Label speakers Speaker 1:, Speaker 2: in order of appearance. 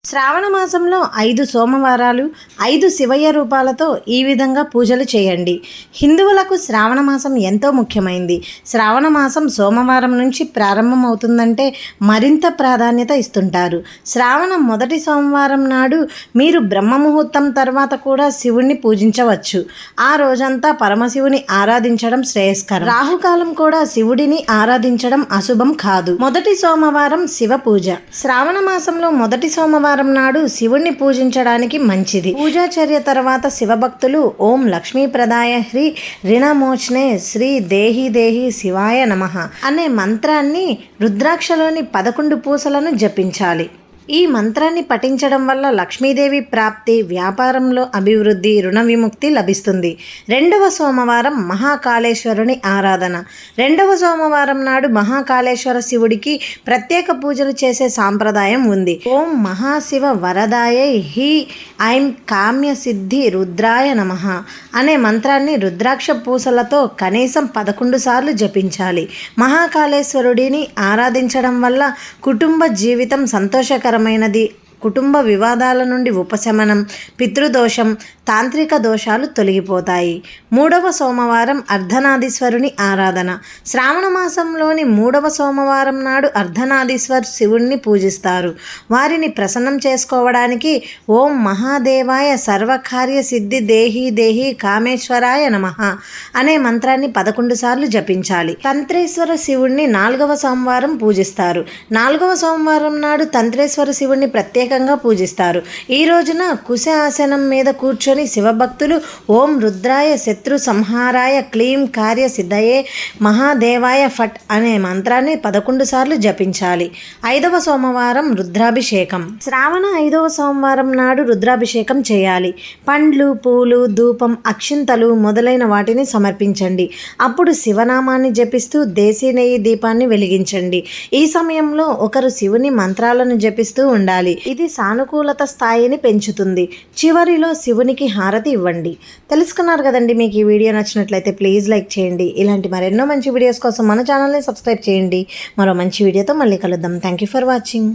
Speaker 1: శ్రావణ మాసంలో 5 సోమవారాలు 5 శివయ్య రూపాలతో ఈ విధంగా పూజలు చేయండి. హిందువులకు శ్రావణ మాసం ఎంతో ముఖ్యమైంది. శ్రావణ మాసం సోమవారం నుంచి ప్రారంభమవుతుందంటే మరింత ప్రాధాన్యత ఇస్తుంటారు. శ్రావణ మొదటి సోమవారం నాడు మీరు బ్రహ్మముహూర్తం తర్వాత కూడా శివుణ్ణి పూజించవచ్చు. ఆ రోజంతా పరమశివుని ఆరాధించడం శ్రేయస్కరం. రాహుకాలం కూడా శివుడిని ఆరాధించడం అశుభం కాదు. మొదటి సోమవారం శివ పూజ. శ్రావణ మాసంలో మొదటి సోమవారం నాడు శివుణ్ణి పూజించడానికి మంచిది. పూజాచర్య తర్వాత శివభక్తులు ఓం లక్ష్మీప్రదాయ హ్రీ రిణమోచనే శ్రీ దేహి దేహి శివాయ నమః అనే మంత్రాన్ని రుద్రాక్షలోని 11 పూసలను జపించాలి. ఈ మంత్రాన్ని పఠించడం వల్ల లక్ష్మీదేవి ప్రాప్తి, వ్యాపారంలో అభివృద్ధి, రుణ విముక్తి లభిస్తుంది. రెండవ సోమవారం మహాకాళేశ్వరుని ఆరాధన. రెండవ సోమవారం నాడు మహాకాళేశ్వర శివుడికి ప్రత్యేక పూజలు చేసే సాంప్రదాయం ఉంది. ఓం మహాశివ వరదాయై హి ఐం కామ్య సిద్ధి రుద్రాయ నమః అనే మంత్రాన్ని రుద్రాక్ష పూసలతో కనీసం 11 సార్లు జపించాలి. మహాకాళేశ్వరుడిని ఆరాధించడం వల్ల కుటుంబ జీవితం సంతోషకరమైనది. కుటుంబ వివాదాల నుండి ఉపశమనం, పితృదోషం, తాంత్రిక దోషాలు తొలగిపోతాయి. మూడవ సోమవారం అర్ధనాదీశ్వరుని ఆరాధన. శ్రావణ మాసంలోని 3వ సోమవారం నాడు అర్ధనాదీశ్వర్ శివుణ్ణి పూజిస్తారు. వారిని ప్రసన్నం చేసుకోవడానికి ఓం మహాదేవాయ సర్వకార్య సిద్ధి దేహి దేహి కామేశ్వరాయ నమః అనే మంత్రాన్ని 11 సార్లు జపించాలి. తంత్రేశ్వర శివుణ్ణి 4వ సోమవారం పూజిస్తారు. 4వ సోమవారం నాడు తంత్రేశ్వర శివుణ్ణి ప్రత్యేకంగా పూజిస్తారు. ఈ రోజున కుశ ఆసనం మీద కూర్చొని శివభక్తులు ఓం రుద్రాయ శత్రు సంహారాయ క్లీం కార్య సిద్ధయే మహాదేవాయ ఫట్ అనే మంత్రాన్ని 11 సార్లు జపించాలి. 5వ సోమవారం రుద్రాభిషేకం. శ్రావణ 5వ సోమవారం నాడు రుద్రాభిషేకం చేయాలి. పండ్లు, పూలు, ధూపం, అక్షింతలు మొదలైన వాటిని సమర్పించండి. అప్పుడు శివనామాన్ని జపిస్తూ దేశీ నెయ్యి దీపాన్ని వెలిగించండి. ఈ సమయంలో ఒకరు శివుని మంత్రాలను జపిస్తూ ఉండాలి. ఇది సానుకూలత స్థాయిని పెంచుతుంది. చివరిలో శివునికి హారతి ఇవ్వండి. తెలుసుకున్నారు కదండి. మీకు ఈ వీడియో నచ్చినట్లయితే ప్లీజ్ లైక్ చేయండి. ఇలాంటి మరెన్నో మంచి వీడియోస్ కోసం మన ఛానల్ని సబ్స్క్రైబ్ చేయండి. మరో మంచి వీడియోతో మళ్ళీ కలుద్దాం. Thank you for watching.